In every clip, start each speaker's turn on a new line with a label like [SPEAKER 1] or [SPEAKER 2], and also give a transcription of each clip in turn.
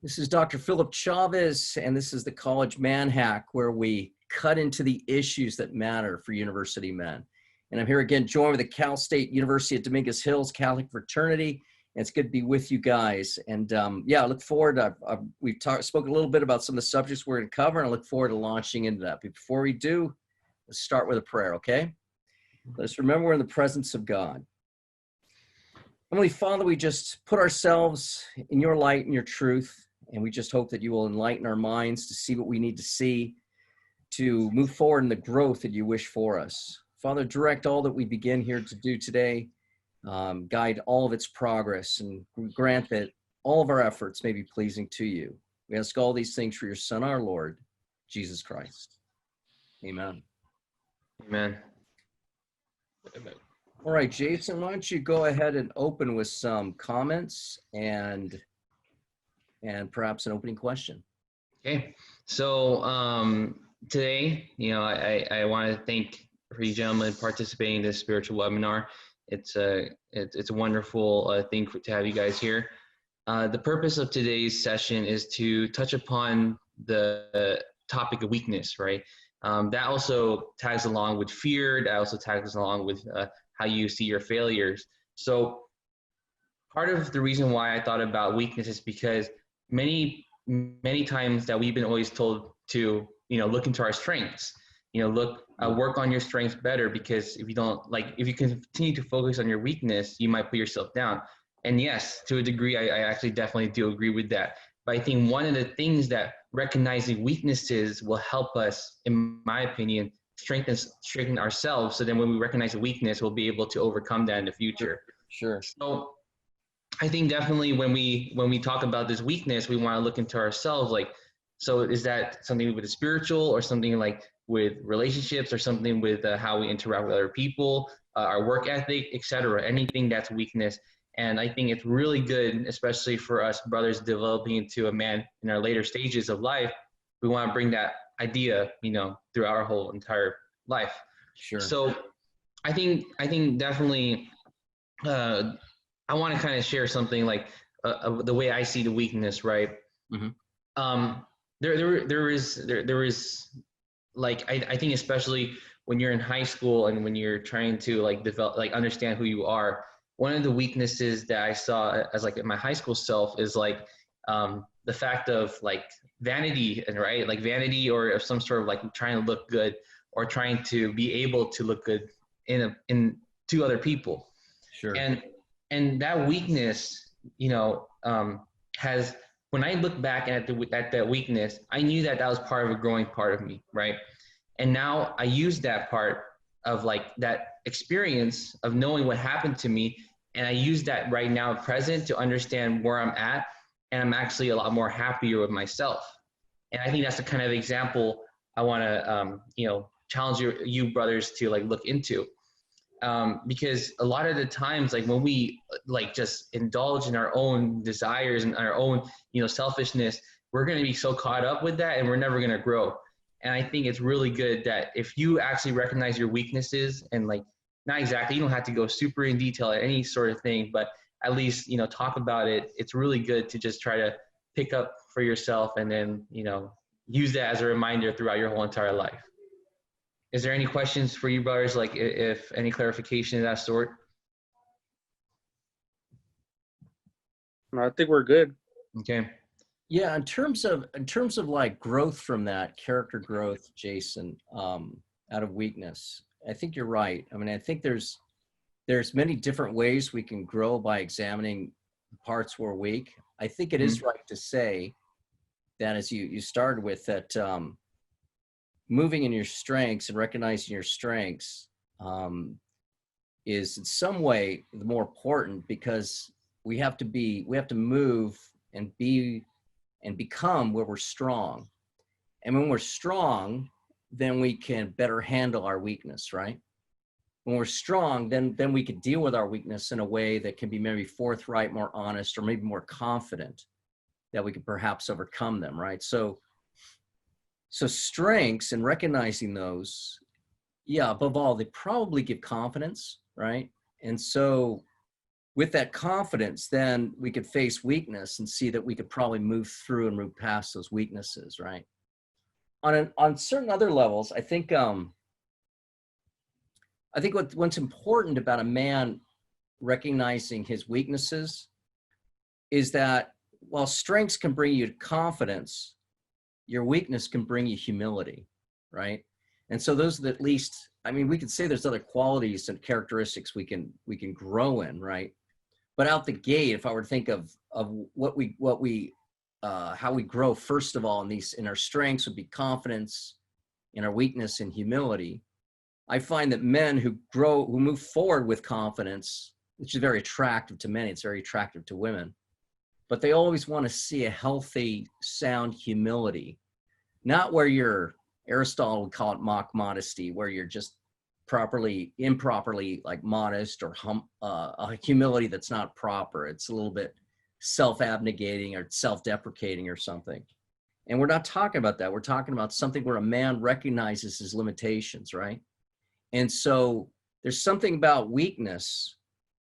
[SPEAKER 1] This is Dr. Philip Chavez, and this is the College Man Hack, where we cut into the issues that matter for university men. And I'm here again, joined with the Cal State University at Dominguez Hills Catholic Fraternity. And it's good to be with you guys. And yeah, I look forward to, we've spoken a little bit about some of the subjects we're going to cover, and I look forward to launching into that. But before we do, let's start with a prayer, okay? Let's remember we're in the presence of God. Heavenly Father, we just put ourselves in your light and your truth. And we just hope that you will enlighten our minds to see what we need to see to move forward in the growth that you wish for us. Father, direct all that we begin here to do today, guide all of its progress, and grant that all of our efforts may be pleasing to you. We ask all these things for your Son, our Lord, Jesus Christ. Amen.
[SPEAKER 2] Amen.
[SPEAKER 1] All right, Jason, why don't you go ahead and open with some comments and perhaps an opening question.
[SPEAKER 2] Okay, so today, I want to thank for you gentlemen participating in this spiritual webinar. It's a wonderful thing to have you guys here. The purpose of today's session is to touch upon the topic of weakness, right? That also tags along with fear. That also tags along with how you see your failures. So part of the reason why I thought about weakness is because many times that we've been always told to, look into our strengths, work on your strengths better, because if you continue to focus on your weakness, you might put yourself down. And yes, to a degree, I actually definitely do agree with that. But I think one of the things that recognizing weaknesses will help us, in my opinion, strengthen ourselves. So then when we recognize a weakness, we'll be able to overcome that in the future.
[SPEAKER 1] Sure.
[SPEAKER 2] So I think definitely when we talk about this weakness, we want to look into ourselves. So is that something with the spiritual, or something like with relationships, or something with how we interact with other people, our work ethic, etc. Anything that's weakness. And I think it's really good, especially for us brothers developing into a man in our later stages of life. We want to bring that idea, through our whole entire life.
[SPEAKER 1] Sure. So
[SPEAKER 2] I think definitely. I want to kind of share something like the way I see the weakness, right? Mm-hmm. There is like, I think especially when you're in high school and when you're trying to develop, understand who you are, one of the weaknesses that I saw as in my high school self is the fact of vanity, and right, vanity, or some sort of trying to look good, or trying to be able to look good to other people.
[SPEAKER 1] Sure.
[SPEAKER 2] And that weakness, has, when I look back at that weakness, I knew that was part of a growing part of me, right? And now I use that part of that experience of knowing what happened to me, and I use that right now present to understand where I'm at, and I'm actually a lot more happier with myself. And I think that's the kind of example I want to, challenge you brothers to look into. Because a lot of the times, when we just indulge in our own desires and our own, selfishness, we're going to be so caught up with that, and we're never going to grow. And I think it's really good that if you actually recognize your weaknesses, and not exactly, you don't have to go super in detail at any sort of thing, but at least, talk about it. It's really good to just try to pick up for yourself, and then, use that as a reminder throughout your whole entire life. Is there any questions for you brothers, if any clarification of that sort?
[SPEAKER 3] I think we're good.
[SPEAKER 2] Okay.
[SPEAKER 1] Yeah, in terms of growth from that, character growth, Jason, out of weakness, I think you're right. I mean, I think there's many different ways we can grow by examining the parts we're weak. I think it is right to say that, as you started with, that moving in your strengths and recognizing your strengths is in some way the more important, because we have to move and be and become where we're strong. And when we're strong, then we can better handle our weakness, right? When we're strong, then we can deal with our weakness in a way that can be maybe forthright, more honest, or maybe more confident that we can perhaps overcome them, right? So strengths, and recognizing those, yeah, above all, they probably give confidence, right? And so with that confidence, then we could face weakness and see that we could probably move through and move past those weaknesses, right? On certain other levels, I think what's important about a man recognizing his weaknesses is that while strengths can bring you confidence, your weakness can bring you humility, right? And so those are at least, I mean, we could say there's other qualities and characteristics we can grow in, right? But out the gate, if I were to think of how we grow, first of all, in our strengths would be confidence, in our weakness and humility. I find that men who move forward with confidence, which is very attractive to many, it's very attractive to women, but they always want to see a healthy, sound humility, not where Aristotle would call it mock modesty, where you're just improperly like modest, or a humility that's not proper. It's a little bit self-abnegating or self-deprecating or something. And we're not talking about that. We're talking about something where a man recognizes his limitations, right? And so there's something about weakness,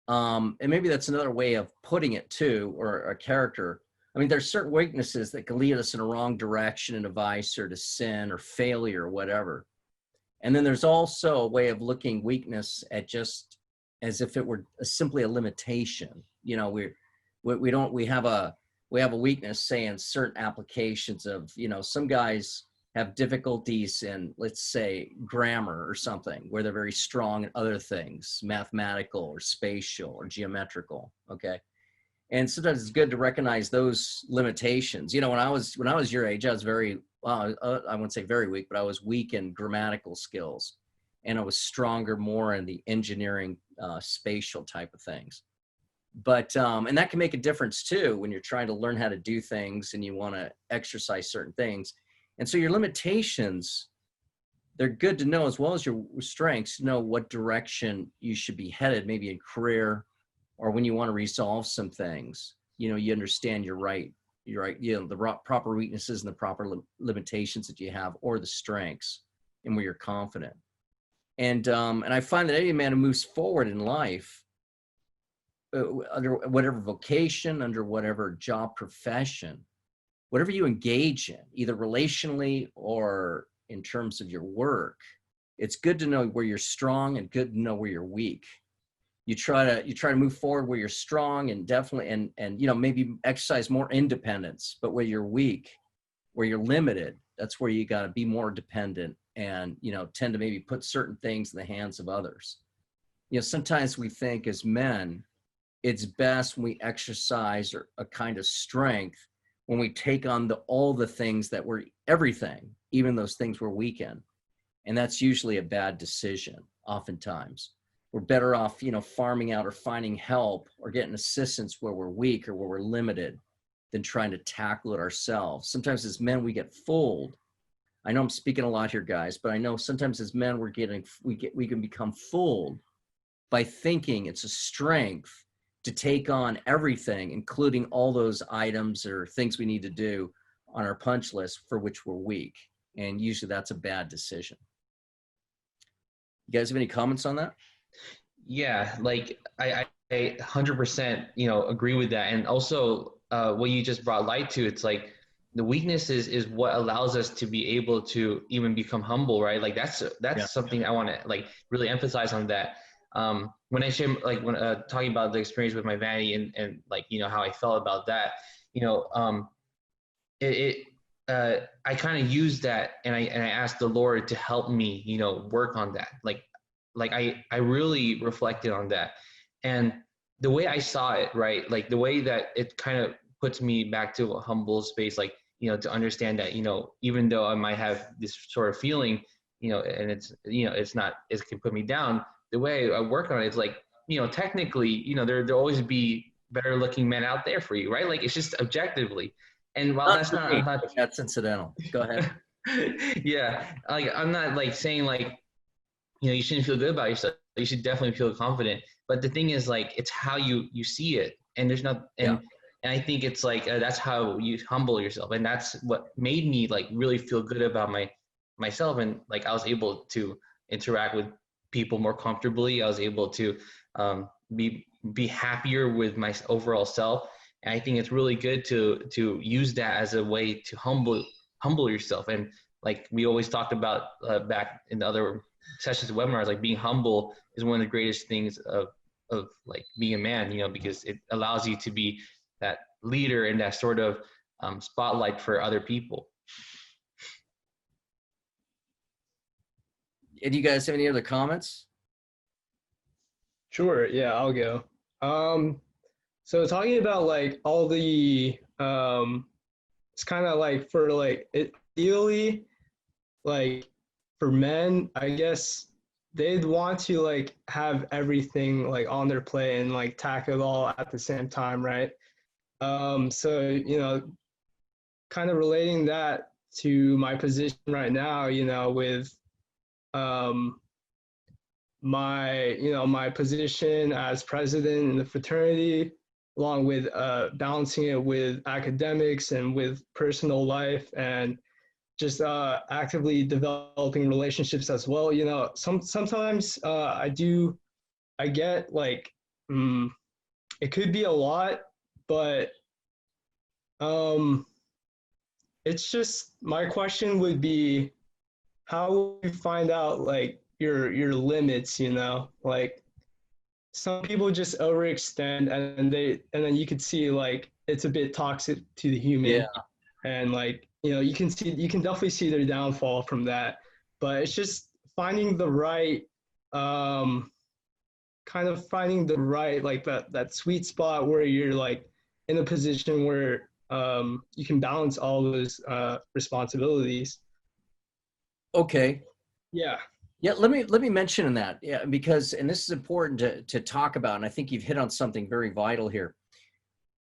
[SPEAKER 1] and maybe that's another way of putting it too, or a character. I mean, there's certain weaknesses that can lead us in a wrong direction, in a vice or to sin or failure or whatever. And then there's also a way of looking weakness at just as if it were simply a limitation. You know, we have a weakness, say, in certain applications of, you know, some guys have difficulties in, let's say, grammar or something, where they're very strong in other things, mathematical or spatial or geometrical. Okay. And sometimes it's good to recognize those limitations. You know, when I was your age, I was very, well, I wouldn't say very weak, but I was weak in grammatical skills, and I was stronger more in the engineering, spatial type of things. But, and that can make a difference too, when you're trying to learn how to do things and you want to exercise certain things. And so your limitations, they're good to know, as well as your strengths, to know what direction you should be headed, maybe in career, or when you want to resolve some things. You know, you understand you're right, you know, the proper weaknesses and the proper limitations that you have, or the strengths, and where you're confident. And I find that any man who moves forward in life, under whatever vocation, under whatever job profession, whatever you engage in, either relationally or in terms of your work, it's good to know where you're strong and good to know where you're weak. You try to move forward where you're strong, and definitely, and you know, maybe exercise more independence, but where you're weak, where you're limited, that's where you got to be more dependent, and, you know, tend to maybe put certain things in the hands of others. You know, sometimes we think as men, it's best when we exercise a kind of strength when we take on all the things that we're everything, even those things we're weak in. And that's usually a bad decision. Oftentimes we're better off, you know, farming out or finding help or getting assistance where we're weak or where we're limited, than trying to tackle it ourselves. Sometimes as men, we get fooled. I know I'm speaking a lot here, guys, but I know sometimes as men, we can become fooled by thinking it's a strength to take on everything, including all those items or things we need to do on our punch list for which we're weak. And usually that's a bad decision. You guys have any comments on that?
[SPEAKER 2] Yeah, like I 100%, you know, agree with that. And also what you just brought light to, it's like the weakness is what allows us to be able to even become humble, right? Like that's
[SPEAKER 1] Yeah.
[SPEAKER 2] something I want to like really emphasize on that. When I share, like when talking about the experience with my vanity and like, you know, how I felt about that, you know, I kind of used that, and I asked the Lord to help me, you know, work on that. Like I really reflected on that, and the way I saw it, right? Like the way that it kind of puts me back to a humble space, like, you know, to understand that, you know, even though I might have this sort of feeling, you know, and it's, you know, it's not, it can put me down. The way I work on it is like, you know, technically, you know, there'll always be better looking men out there for you, right? Like it's just objectively. And while that's not, I'm not,
[SPEAKER 1] That's incidental. Go ahead.
[SPEAKER 2] yeah, like I'm not like saying like, you know, you shouldn't feel good about yourself. You should definitely feel confident. But the thing is, like, it's how you see it, and there's not,
[SPEAKER 1] Yeah.
[SPEAKER 2] and I think it's like that's how you humble yourself, and that's what made me like really feel good about myself, and like I was able to interact with people more comfortably. I was able to be be happier with my overall self. And I think it's really good to use that as a way to humble yourself. And like we always talked about back in the other sessions of webinars, like being humble is one of the greatest things of like being a man, you know, because it allows you to be that leader and that sort of spotlight for other people.
[SPEAKER 1] Do you guys have any other comments?
[SPEAKER 4] Sure. Yeah, I'll go. So talking about like all the, it's kind of like for like ideally, like for men, I guess they'd want to like have everything like on their plate and like tackle it all at the same time, right? So, you know, kind of relating that to my position right now, you know, with my position as president in the fraternity, along with balancing it with academics and with personal life, and just actively developing relationships as well. You know, sometimes I get like it could be a lot, but it's just, my question would be, how will you find out like your limits, you know? Like some people just overextend, and then you could see like it's a bit toxic to the human.
[SPEAKER 1] Yeah.
[SPEAKER 4] And like, you know, you can definitely see their downfall from that. But it's just finding the right kind of finding the right, like that sweet spot where you're like in a position where you can balance all those responsibilities.
[SPEAKER 1] Okay.
[SPEAKER 4] Yeah.
[SPEAKER 1] Yeah, let me mention in that. Yeah, because, and this is important to talk about, and I think you've hit on something very vital here.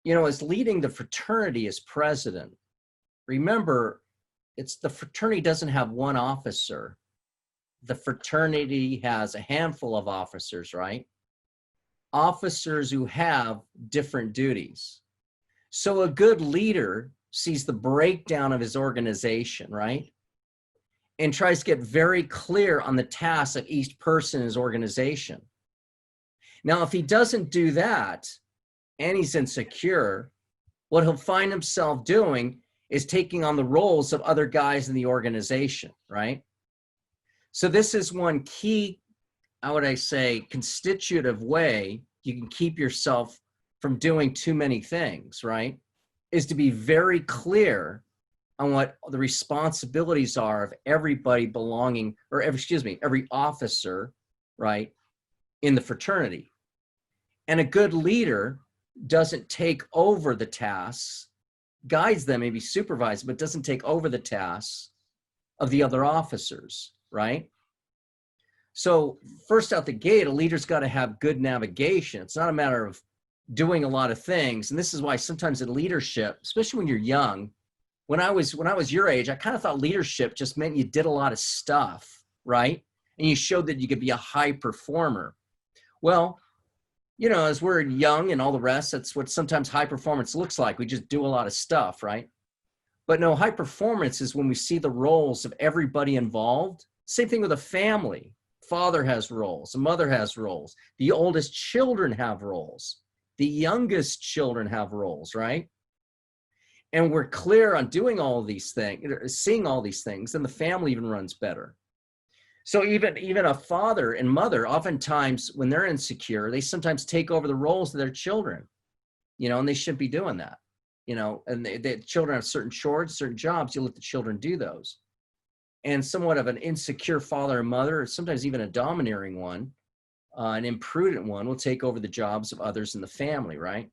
[SPEAKER 1] You know, as leading the fraternity as president, remember, it's the fraternity doesn't have one officer. The fraternity has a handful of officers, right? Officers who have different duties. So a good leader sees the breakdown of his organization, right? And tries to get very clear on the tasks of each person in his organization. Now, if he doesn't do that and he's insecure, what he'll find himself doing is taking on the roles of other guys in the organization, right? So this is one key, how would I say, constitutive way you can keep yourself from doing too many things, right? Is to be very clear on what the responsibilities are of everybody belonging, or every officer, right, in the fraternity. And a good leader doesn't take over the tasks, guides them, maybe supervises, but doesn't take over the tasks of the other officers, right? So first out the gate, a leader's got to have good navigation. It's not a matter of doing a lot of things. And this is why sometimes in leadership, especially when you're young, when I was your age, I kind of thought leadership just meant you did a lot of stuff, right? And you showed that you could be a high performer. Well, you know, as we're young and all the rest, that's what sometimes high performance looks like. We just do a lot of stuff, right? But no, high performance is when we see the roles of everybody involved. Same thing with a family. Father has roles, a mother has roles. The oldest children have roles. The youngest children have roles, right? And we're clear on doing all of these things, seeing all these things, then the family even runs better. So even a father and mother, oftentimes when they're insecure, they sometimes take over the roles of their children, you know, and they shouldn't be doing that, you know, and the children have certain chores, certain jobs, you let the children do those. And somewhat of an insecure father and mother, or sometimes even a domineering one, an imprudent one, will take over the jobs of others in the family, right?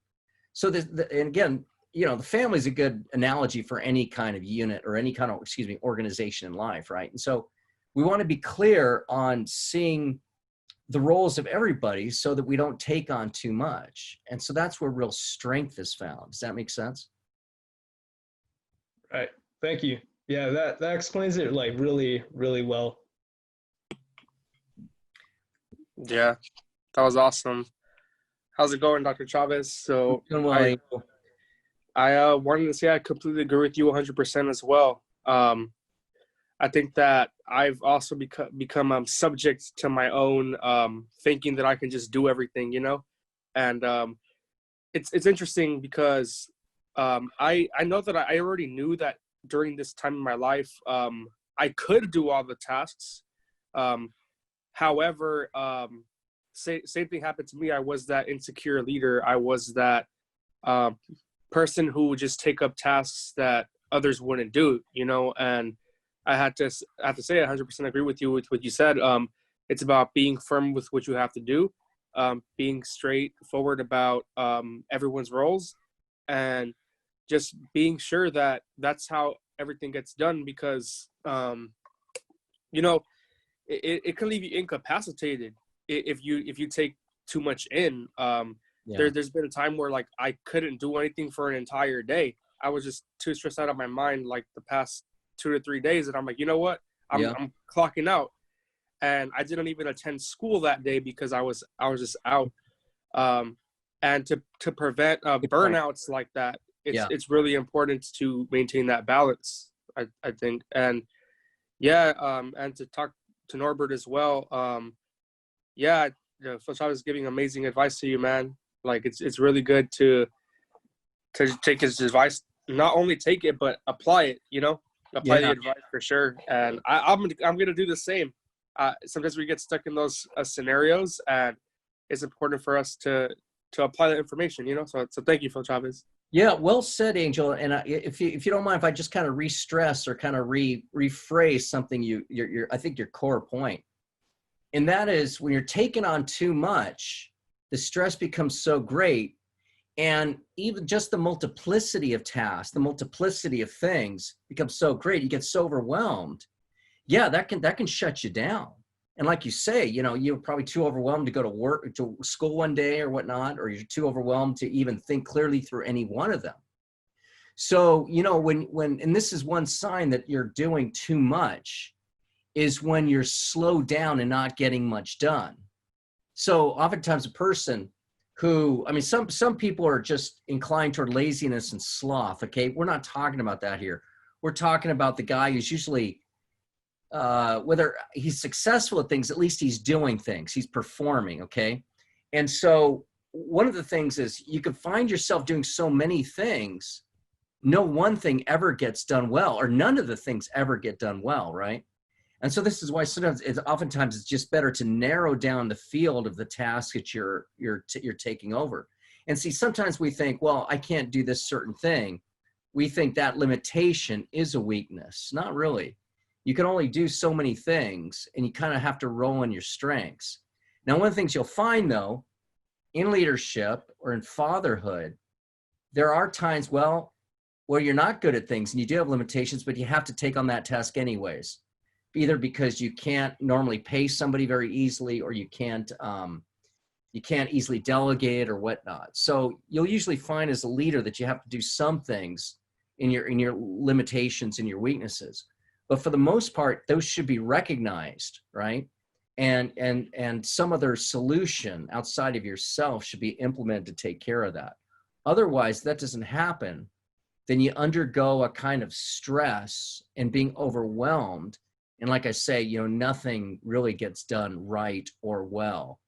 [SPEAKER 1] So and again, you know, the family is a good analogy for any kind of unit or any kind of, organization in life, right? And so we want to be clear on seeing the roles of everybody so that we don't take on too much. And so that's where real strength is found. Does that make sense?
[SPEAKER 4] Right. Thank you. Yeah, that explains it like really, really well.
[SPEAKER 3] Yeah, that was awesome. How's it going, Dr. Chavez? So
[SPEAKER 1] Doing well,
[SPEAKER 3] I wanted to say I completely agree with you 100% as well. I think that I've also become subject to my own thinking that I can just do everything, you know? And it's interesting because I know that I already knew that during this time in my life, I could do all the tasks. However, same thing happened to me. I was that insecure leader. I was that person who would just take up tasks that others wouldn't do, and I have to say I 100% agree with you with what you said. It's about being firm with what you have to do, being straightforward about everyone's roles, and just being sure that that's how everything gets done, because it can leave you incapacitated if you take too much in. There's been a time where like I couldn't do anything for an entire day. I was just too stressed out of my mind like the past 2 to 3 days, and I'm like, you know what? I'm clocking out, and I didn't even attend school that day because I was just out. And to prevent burnouts like that, it's really important to maintain that balance, I think. And and to talk to Norbert as well. Phil Chavez is giving amazing advice to you, man. Like it's really good to take his advice, not only take it but apply it. Apply the advice for sure. And I'm gonna do the same. Sometimes we get stuck in those scenarios, and it's important for us to apply that information. So thank you, Phil Chavez.
[SPEAKER 1] Yeah, well said, Angel. And if you don't mind, if I just kind of re-stress or kind of rephrase something I think your core point, and that is when you're taking on too much, the stress becomes so great, and even just the multiplicity of tasks, the multiplicity of things becomes so great, you get so overwhelmed. Yeah, that can shut you down. And like you say, you're probably too overwhelmed to go to school one day or whatnot, or you're too overwhelmed to even think clearly through any one of them. So, when and this is one sign that you're doing too much, is when you're slowed down and not getting much done. So oftentimes a person who, some people are just inclined toward laziness and sloth. Okay. We're not talking about that here. We're talking about the guy who's usually, whether he's successful at things, at least he's doing things, he's performing. Okay. And so one of the things is you can find yourself doing so many things. No one thing ever gets done well, or none of the things ever get done well. Right. And so this is why sometimes oftentimes it's just better to narrow down the field of the task that you're taking over. And see, sometimes we think, well, I can't do this certain thing. We think that limitation is a weakness. Not really. You can only do so many things, and you kind of have to roll on your strengths. Now, one of the things you'll find, though, in leadership or in fatherhood, there are times, where you're not good at things and you do have limitations, but you have to take on that task anyways. Either because you can't normally pay somebody very easily, or you can't easily delegate or whatnot. So you'll usually find as a leader that you have to do some things in your limitations and your weaknesses. But for the most part, those should be recognized, right? And some other solution outside of yourself should be implemented to take care of that. Otherwise, that doesn't happen. Then you undergo a kind of stress and being overwhelmed. And like I say, nothing really gets done right or well.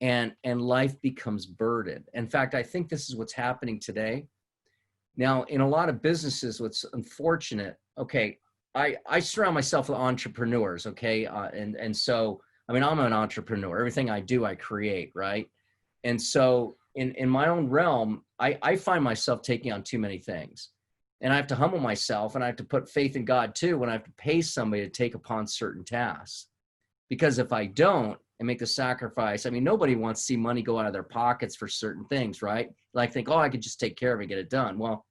[SPEAKER 1] And life becomes burdened. In fact, I think this is what's happening today. Now, in a lot of businesses, what's unfortunate, okay, I surround myself with entrepreneurs, okay? And so, I'm an entrepreneur. Everything I do, I create, right? And so in my own realm, I find myself taking on too many things. And I have to humble myself, and I have to put faith in God too when I have to pay somebody to take upon certain tasks. Because if I don't and make the sacrifice, nobody wants to see money go out of their pockets for certain things, right? Like think, I could just take care of it and get it done. Well,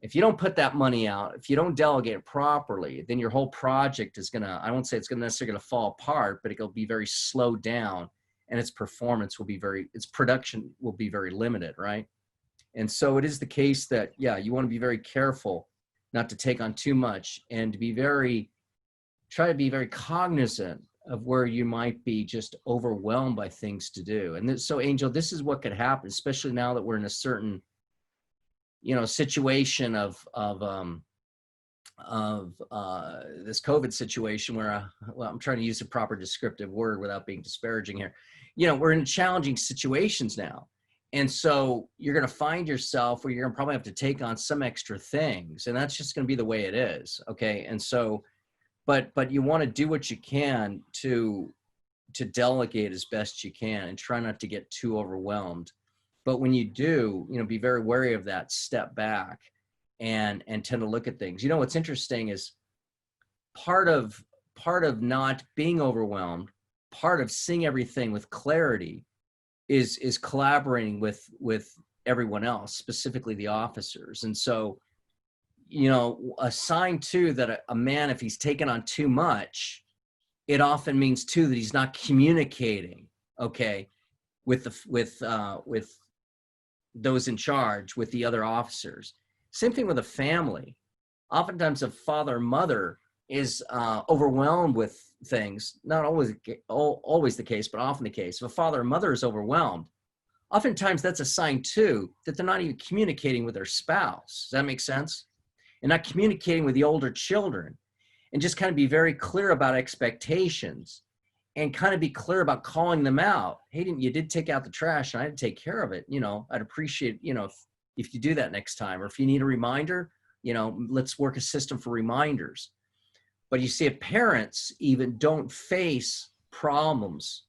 [SPEAKER 1] if you don't put that money out, if you don't delegate it properly, then your whole project is I won't say it's necessarily going to fall apart, but it'll be very slowed down, and its production will be very limited, right? And so it is the case that, you want to be very careful not to take on too much, and to try to be very cognizant of where you might be just overwhelmed by things to do. And so, Angel, this is what could happen, especially now that we're in a certain, situation of this COVID situation where, I'm trying to use a proper descriptive word without being disparaging here. we're in challenging situations now. And so you're going to find yourself where you're going to probably have to take on some extra things, and that's just going to be the way it is. Okay. And so, but you want to do what you can to delegate as best you can and try not to get too overwhelmed. But when you do, be very wary of that, step back and tend to look at things. What's interesting is part of not being overwhelmed, part of seeing everything with clarity is collaborating with everyone else, specifically the officers. And so, a sign too that a man, if he's taken on too much, it often means too that he's not communicating, okay, with those in charge, with the other officers. Same thing with a family. Oftentimes a father or mother is overwhelmed with things, not always the case, but often the case. If a father or mother is overwhelmed, oftentimes that's a sign too that they're not even communicating with their spouse. Does that make sense? And not communicating with the older children, and just kind of be very clear about expectations and kind of be clear about calling them out. Hey, you did take out the trash and I did take care of it. I'd appreciate, if you do that next time, or if you need a reminder, let's work a system for reminders. But you see, if parents even don't face problems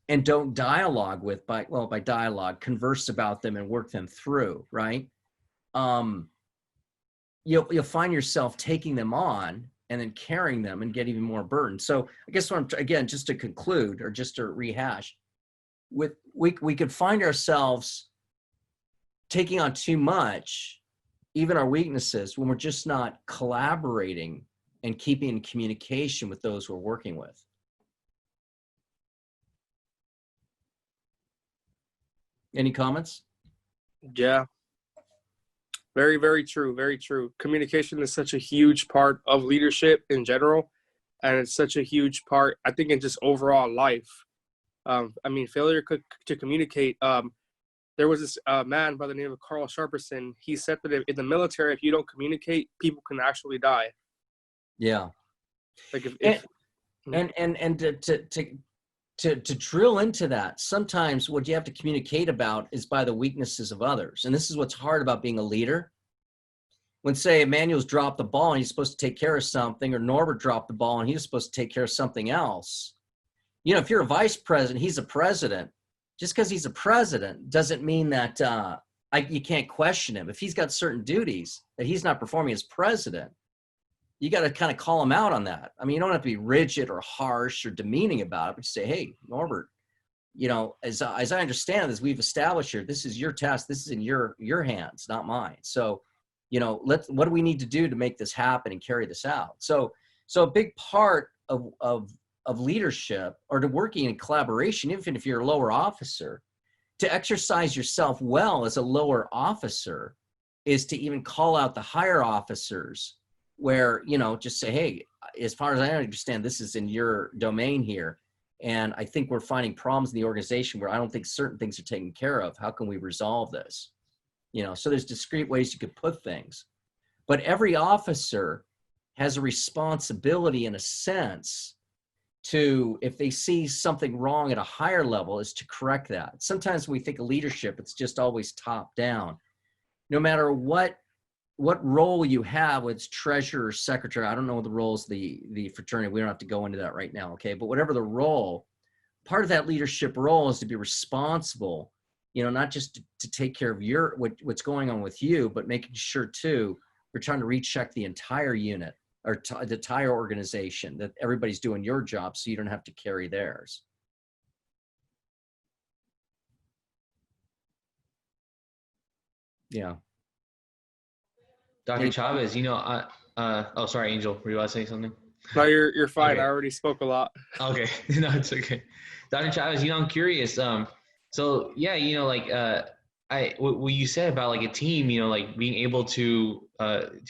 [SPEAKER 1] and don't dialogue by dialogue, converse about them and work them through, right? You'll find yourself taking them on and then carrying them and get even more burden. So I guess again, just to conclude or just to rehash, we could find ourselves taking on too much, even our weaknesses, when we're just not collaborating and keeping in communication with those we're working with. Any comments?
[SPEAKER 3] Yeah. Very, very true. Very true. Communication is such a huge part of leadership in general. And it's such a huge part, I think, in just overall life. Failure to communicate. There was this man by the name of Carl Sharperson. He said that in the military, if you don't communicate, people can actually die.
[SPEAKER 1] Yeah.
[SPEAKER 3] Like
[SPEAKER 1] to drill into that, sometimes what you have to communicate about is by the weaknesses of others. And this is what's hard about being a leader. When, say, Emmanuel's dropped the ball and he's supposed to take care of something, or Norbert dropped the ball and he's supposed to take care of something else. If you're a vice president, he's a president. Just because he's a president doesn't mean that you can't question him. If he's got certain duties that he's not performing as president, you got to kind of call him out on that. You don't have to be rigid or harsh or demeaning about it, but you say, hey, Norbert, as I understand this, we've established here, this is your task. This is in your hands, not mine. So, what do we need to do to make this happen and carry this out? So a big part of leadership, or to working in collaboration, even if you're a lower officer, to exercise yourself well as a lower officer is to even call out the higher officers, where, just say, hey, as far as I understand, this is in your domain here. And I think we're finding problems in the organization where I don't think certain things are taken care of. How can we resolve this? So there's discrete ways you could put things. But every officer has a responsibility, in a sense, to, if they see something wrong at a higher level, is to correct that. Sometimes when we think of leadership, it's just always top down. No matter what role you have, whether it's treasurer, secretary, I don't know the roles of the fraternity. We don't have to go into that right now, okay? But whatever the role, part of that leadership role is to be responsible, not just to take care of what's going on with you, but making sure too, we're trying to recheck the entire unit, or the entire organization, that everybody's doing your job so you don't have to carry theirs. Yeah.
[SPEAKER 2] Dr. Chavez, oh, sorry, Angel, were you about to say something?
[SPEAKER 3] No, you're fine.
[SPEAKER 2] Okay.
[SPEAKER 3] I already spoke a lot.
[SPEAKER 2] Okay. No, it's okay. Dr. Chavez, I'm curious. So yeah, what you said about like a team, being able to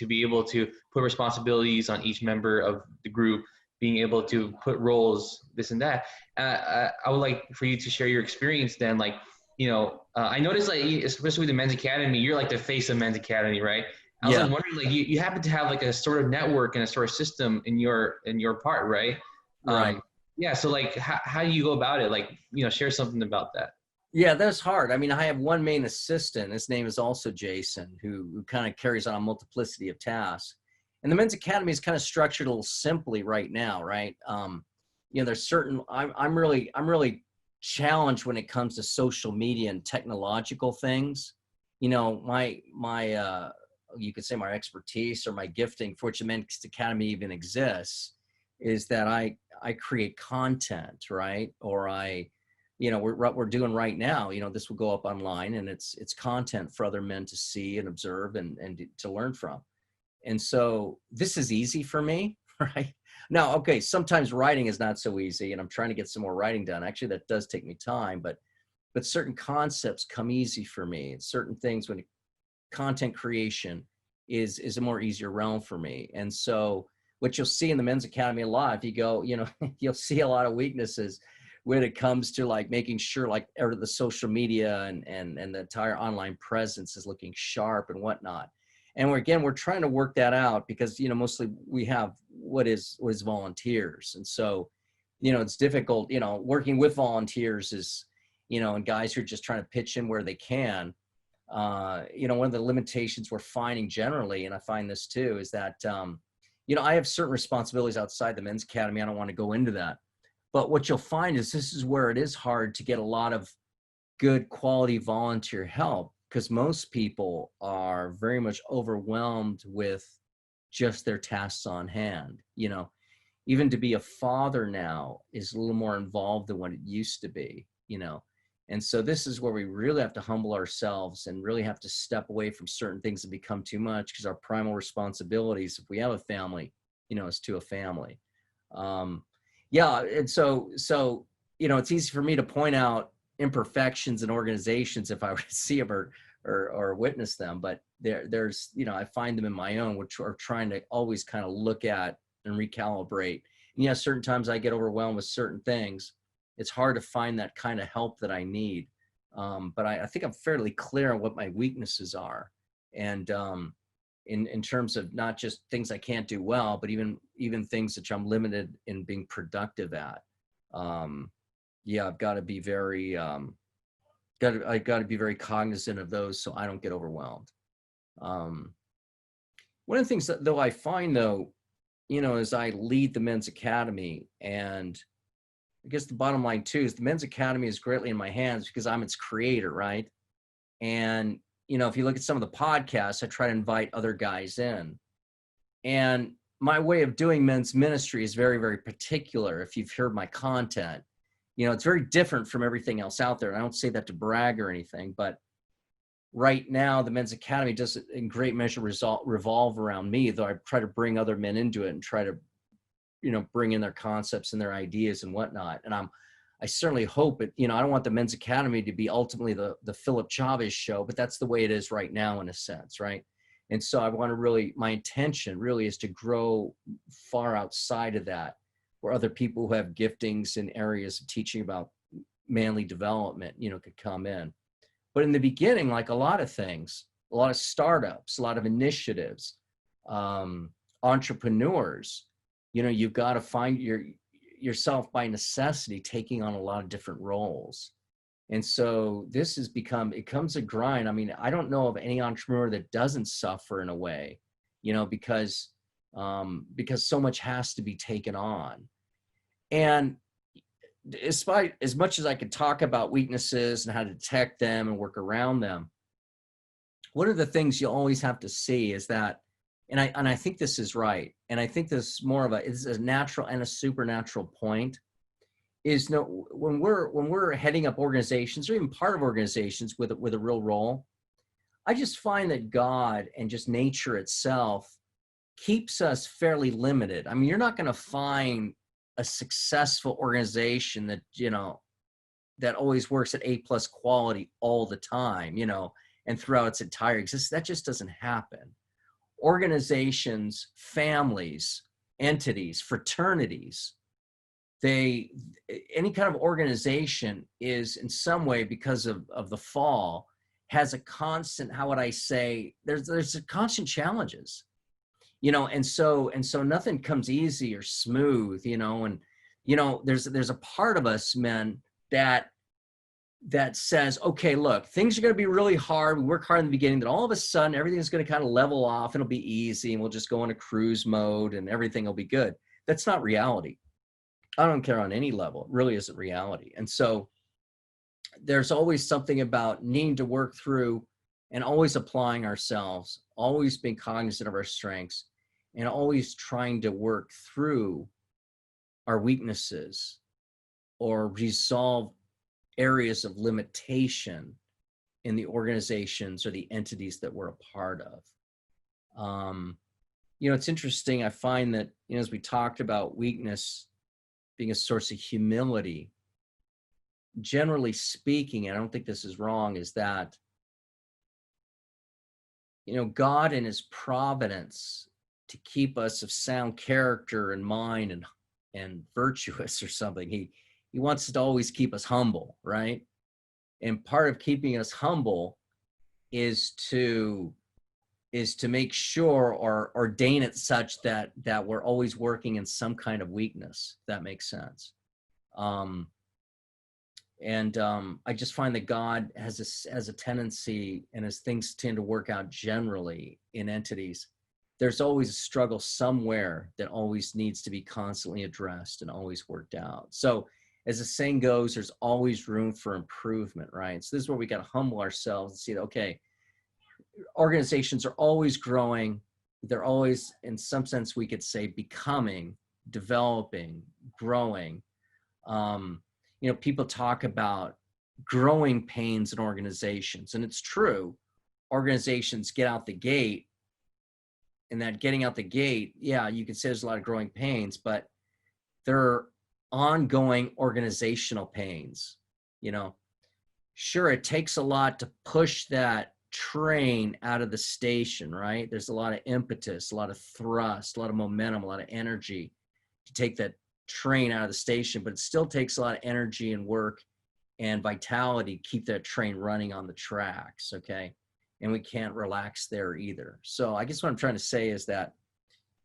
[SPEAKER 2] be able to put responsibilities on each member of the group, being able to put roles, this and that. I would like for you to share your experience then. I noticed, especially with the Men's Academy, you're like the face of Men's Academy, right? I was wondering, you happen to have like a sort of network and a sort of system in your part, right?
[SPEAKER 1] Right.
[SPEAKER 2] Yeah. So like, how do you go about it? Like, share something about that.
[SPEAKER 1] Yeah, that's hard. I mean, I have one main assistant. His name is also Jason, who kind of carries on a multiplicity of tasks. And the Men's Academy is kind of structured a little simply right now, right? There's certain. I'm really challenged when it comes to social media and technological things. My you could say my expertise or my gifting, for which the Men's Academy even exists, is that I create content, right? Or what we're doing right now, this will go up online, and it's content for other men to see and observe and to learn from. And so this is easy for me, right? Now, okay, sometimes writing is not so easy, and I'm trying to get some more writing done. Actually, that does take me time, but certain concepts come easy for me. Certain things, when content creation is a more easier realm for me. And so what you'll see in the Men's Academy a lot, if you go, you'll see a lot of weaknesses when it comes to like making sure like the social media and the entire online presence is looking sharp and whatnot. And we're trying to work that out because, mostly we have what is volunteers. And so, it's difficult, working with volunteers is, and guys who are just trying to pitch in where they can. One of the limitations we're finding generally, and I find this too, is that, I have certain responsibilities outside the Men's Academy. I don't want to go into that. But what you'll find is this is where it is hard to get a lot of good quality volunteer help, because most people are very much overwhelmed with just their tasks on hand. Even to be a father now is a little more involved than what it used to be, And so this is where we really have to humble ourselves and really have to step away from certain things that become too much, because our primal responsibilities, if we have a family, is to a family. Yeah. And so, it's easy for me to point out imperfections in organizations if I were to see them or witness them, but there's, I find them in my own, which are trying to always kind of look at and recalibrate. And certain times I get overwhelmed with certain things. It's hard to find that kind of help that I need. But I think I'm fairly clear on what my weaknesses are. And, in terms of not just things I can't do well, but even things that I'm limited in being productive at. I've got to be very, I got to be very cognizant of those so I don't get overwhelmed. One of the things that though I find though, as I lead the Men's Academy, and I guess the bottom line too is the Men's Academy is greatly in my hands because I'm its creator, right? And if you look at some of the podcasts, I try to invite other guys in. And my way of doing men's ministry is very, very particular. If you've heard my content, it's very different from everything else out there. And I don't say that to brag or anything, but right now the Men's Academy does in great measure revolve around me, though I try to bring other men into it and try to, bring in their concepts and their ideas and whatnot. And I certainly hope it, I don't want the Men's Academy to be ultimately the Philip Chavez show, but that's the way it is right now in a sense, right? And so I want to my intention really is to grow far outside of that, where other people who have giftings in areas of teaching about manly development, could come in. But in the beginning, like a lot of things, a lot of startups, a lot of initiatives, entrepreneurs, you've got to find yourself by necessity taking on a lot of different roles. And so this it comes a grind. I mean, I don't know of any entrepreneur that doesn't suffer in a way, because so much has to be taken on. And despite as much as I could talk about weaknesses and how to detect them and work around them, one of the things you always have to see is that, and I think this is right, and I think this is more of it's a natural and a supernatural point, is when we're heading up organizations or even part of organizations with a real role, I just find that God and just nature itself keeps us fairly limited. I mean, you're not going to find a successful organization that, that always works at A+ quality all the time, and throughout its entire existence. That just doesn't happen. Organizations, families, entities, fraternities, any kind of organization is in some way, because of the fall, has a constant, how would I say, there's a constant challenges, and so nothing comes easy or smooth, and You know, there's a part of us, men, that says, okay, look, things are going to be really hard. We work hard in the beginning, then all of a sudden everything's going to kind of level off. It'll be easy and we'll just go into cruise mode and everything will be good. That's not reality. I don't care on any level. It really isn't reality. And so there's always something about needing to work through and always applying ourselves, always being cognizant of our strengths, and always trying to work through our weaknesses or resolve areas of limitation in the organizations or the entities that we're a part of. You know, it's interesting. I find that, you know, as we talked about weakness being a source of humility, generally speaking, and I don't think this is wrong, is that, you know, God in his providence to keep us of sound character and mind and virtuous or something, he wants to always keep us humble, right? And part of keeping us humble is to make sure or ordain it such that we're always working in some kind of weakness, if that makes sense. I just find that God has a tendency, and as things tend to work out generally in entities, there's always a struggle somewhere that always needs to be constantly addressed and always worked out. So as the saying goes, there's always room for improvement, right? So this is where we got to humble ourselves and see that, okay, organizations are always growing. They're always, in some sense, we could say, becoming, developing, growing. You know, people talk about growing pains in organizations, and it's true. Organizations get out the gate, and that getting out the gate, yeah, you could say there's a lot of growing pains, but there are ongoing organizational pains. You know, sure, it takes a lot to push that train out of the station, right? There's a lot of impetus, a lot of thrust, a lot of momentum, a lot of energy to take that train out of the station, but it still takes a lot of energy and work and vitality to keep that train running on the tracks, okay? And we can't relax there either. So I guess what I'm trying to say is that,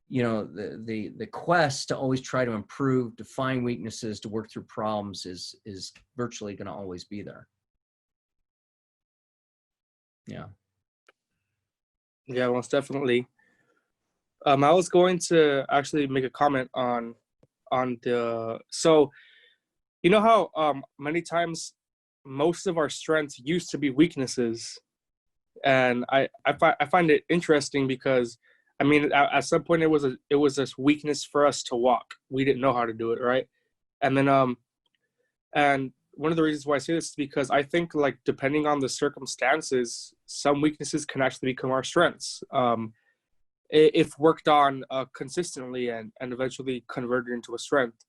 [SPEAKER 1] you know, the quest to always try to improve, to find weaknesses, to work through problems is virtually going to always be there. Yeah.
[SPEAKER 3] Yeah, most definitely. I was going to actually make a comment on the, so you know how many times most of our strengths used to be weaknesses, and I find it interesting because, I mean, at some point it was this weakness for us to walk. We didn't know how to do it, right? And then and one of the reasons why I say this is because I think, like, depending on the circumstances, some weaknesses can actually become our strengths, if worked on consistently and eventually converted into a strength.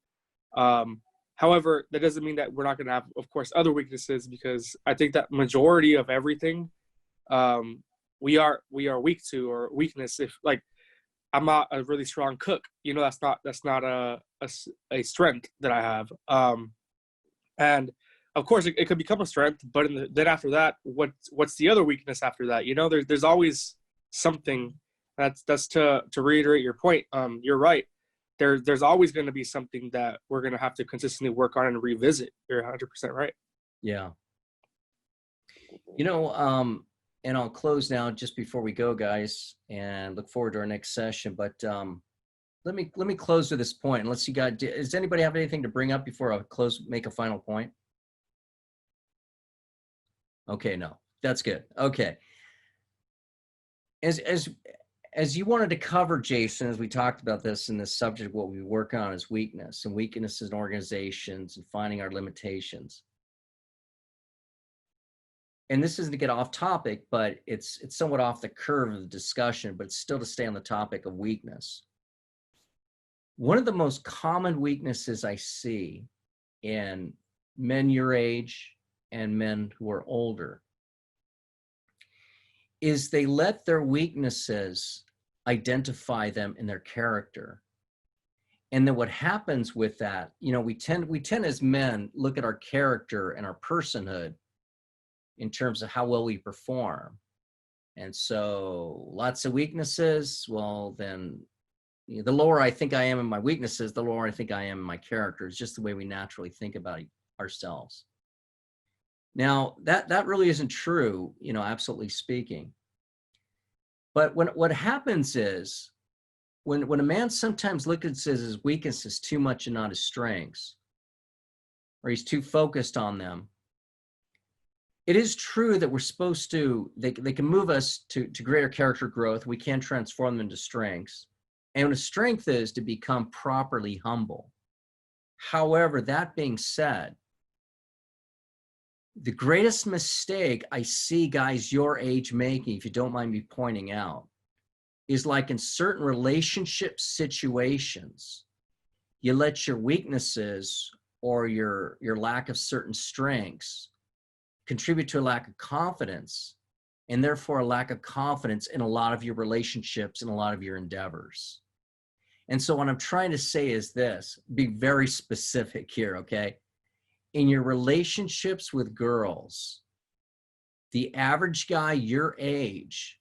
[SPEAKER 3] However, that doesn't mean that we're not going to have, of course, other weaknesses, because I think that majority of everything we are weak to, or weakness. If, like, I'm not a really strong cook, you know, that's not a strength that I have. And of course it could become a strength, but then after that, what's the other weakness after that? You know, there's always something. That's to reiterate your point. You're right. There's always going to be something that we're going to have to consistently work on and revisit. You're 100% right.
[SPEAKER 1] Yeah. You know, and I'll close now just before we go, guys, and look forward to our next session. But let me close with this point. Unless you got, does anybody have anything to bring up before I close, make a final point? Okay, no, that's good. Okay. As you wanted to cover, Jason, as we talked about this in this subject, what we work on is weakness and weaknesses in organizations and finding our limitations. And this isn't to get off topic, but it's somewhat off the curve of the discussion, but it's still to stay on the topic of weakness. One of the most common weaknesses I see in men your age and men who are older is they let their weaknesses identify them in their character. And then what happens with that, you know, we tend as men look at our character and our personhood in terms of how well we perform. And so lots of weaknesses, well, then The lower I think I am in my weaknesses, the lower I think I am in my character. It's just the way we naturally think about ourselves. Now, that really isn't true, absolutely speaking. But what happens is when a man sometimes looks at his weaknesses too much and not his strengths, or he's too focused on them, it is true that we're supposed to, they can move us to greater character growth. We can transform them into strengths. And a strength is to become properly humble. However, that being said, the greatest mistake I see guys your age making, if you don't mind me pointing out, is like in certain relationship situations, you let your weaknesses or your lack of certain strengths contribute to a lack of confidence, and therefore a lack of confidence in a lot of your relationships and a lot of your endeavors. And so what I'm trying to say is this, be very specific here, okay? In your relationships with girls, the average guy your age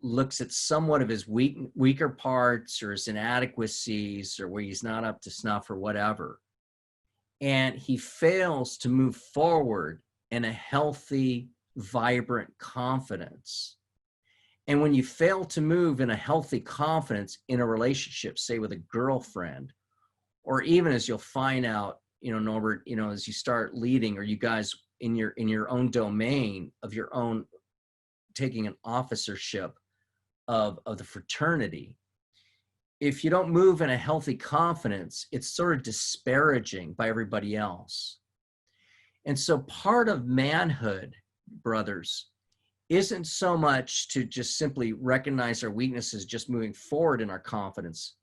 [SPEAKER 1] looks at somewhat of his weaker parts or his inadequacies or where he's not up to snuff or whatever. And he fails to move forward in a healthy, vibrant confidence. And when you fail to move in a healthy confidence in a relationship, say with a girlfriend, or even as you'll find out, Norbert, as you start leading, or you guys in your own domain of your own, taking an officership of the fraternity, if you don't move in a healthy confidence, it's sort of disparaging by everybody else. And so part of manhood, brothers, isn't so much to just simply recognize our weaknesses, just moving forward in our confidence,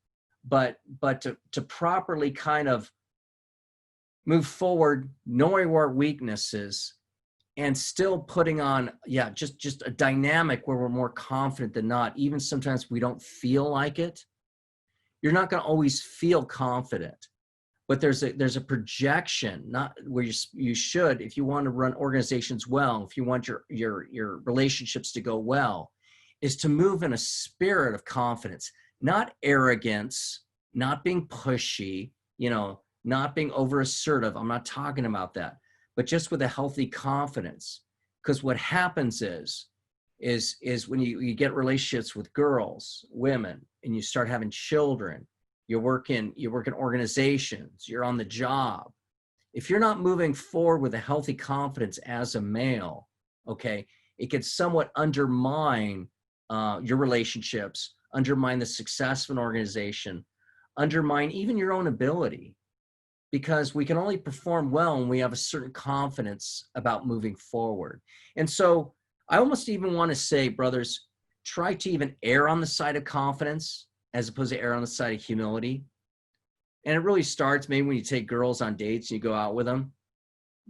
[SPEAKER 1] but to properly kind of move forward, knowing our weaknesses, and still putting on, just a dynamic where we're more confident than not. Even sometimes we don't feel like it. You're not going to always feel confident, but there's a projection, not where you should, if you want to run organizations well, if you want your relationships to go well, is to move in a spirit of confidence, not arrogance, not being pushy, not being over assertive. I'm not talking about that, but just with a healthy confidence. Because what happens is when you get relationships with girls, women, and you start having children, you work in organizations, you're on the job. If you're not moving forward with a healthy confidence as a male, okay, it can somewhat undermine your relationships, undermine the success of an organization, undermine even your own ability, because we can only perform well when we have a certain confidence about moving forward. And so I almost even want to say, brothers, try to even err on the side of confidence as opposed to err on the side of humility. And it really starts maybe when you take girls on dates and you go out with them.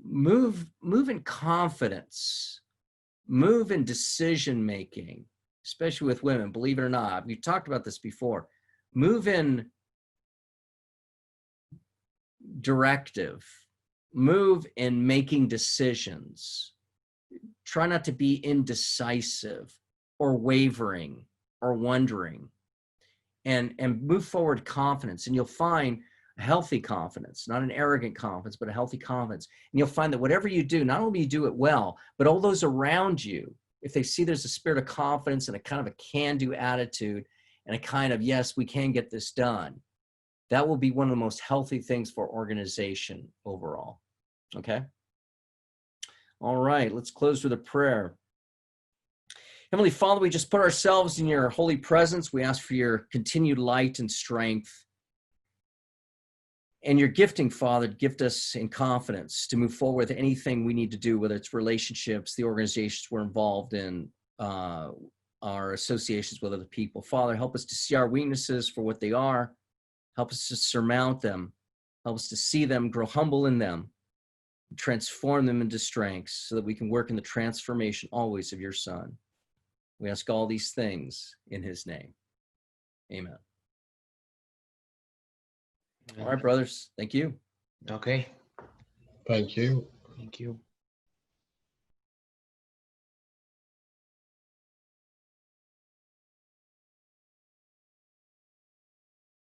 [SPEAKER 1] Move in confidence. Move in decision-making, especially with women, believe it or not. We've talked about this before. Move in directive. Move in making decisions. Try not to be indecisive or wavering or wondering, and move forward confidence. And you'll find a healthy confidence, not an arrogant confidence, but a healthy confidence. And you'll find that whatever you do, not only you do it well, but all those around you, if they see there's a spirit of confidence and a kind of a can-do attitude and a kind of, yes, we can get this done, that will be one of the most healthy things for organization overall. Okay? All right, let's close with a prayer. Heavenly Father, we just put ourselves in your holy presence. We ask for your continued light and strength. And your gifting, Father, gift us in confidence to move forward with anything we need to do, whether it's relationships, the organizations we're involved in, our associations with other people. Father, help us to see our weaknesses for what they are. Help us to surmount them. Help us to see them, grow humble in them, transform them into strengths so that we can work in the transformation always of your Son. We ask all these things in his name. Amen. All right, brothers. Thank you.
[SPEAKER 2] Okay.
[SPEAKER 4] Thank you.
[SPEAKER 2] Thank you.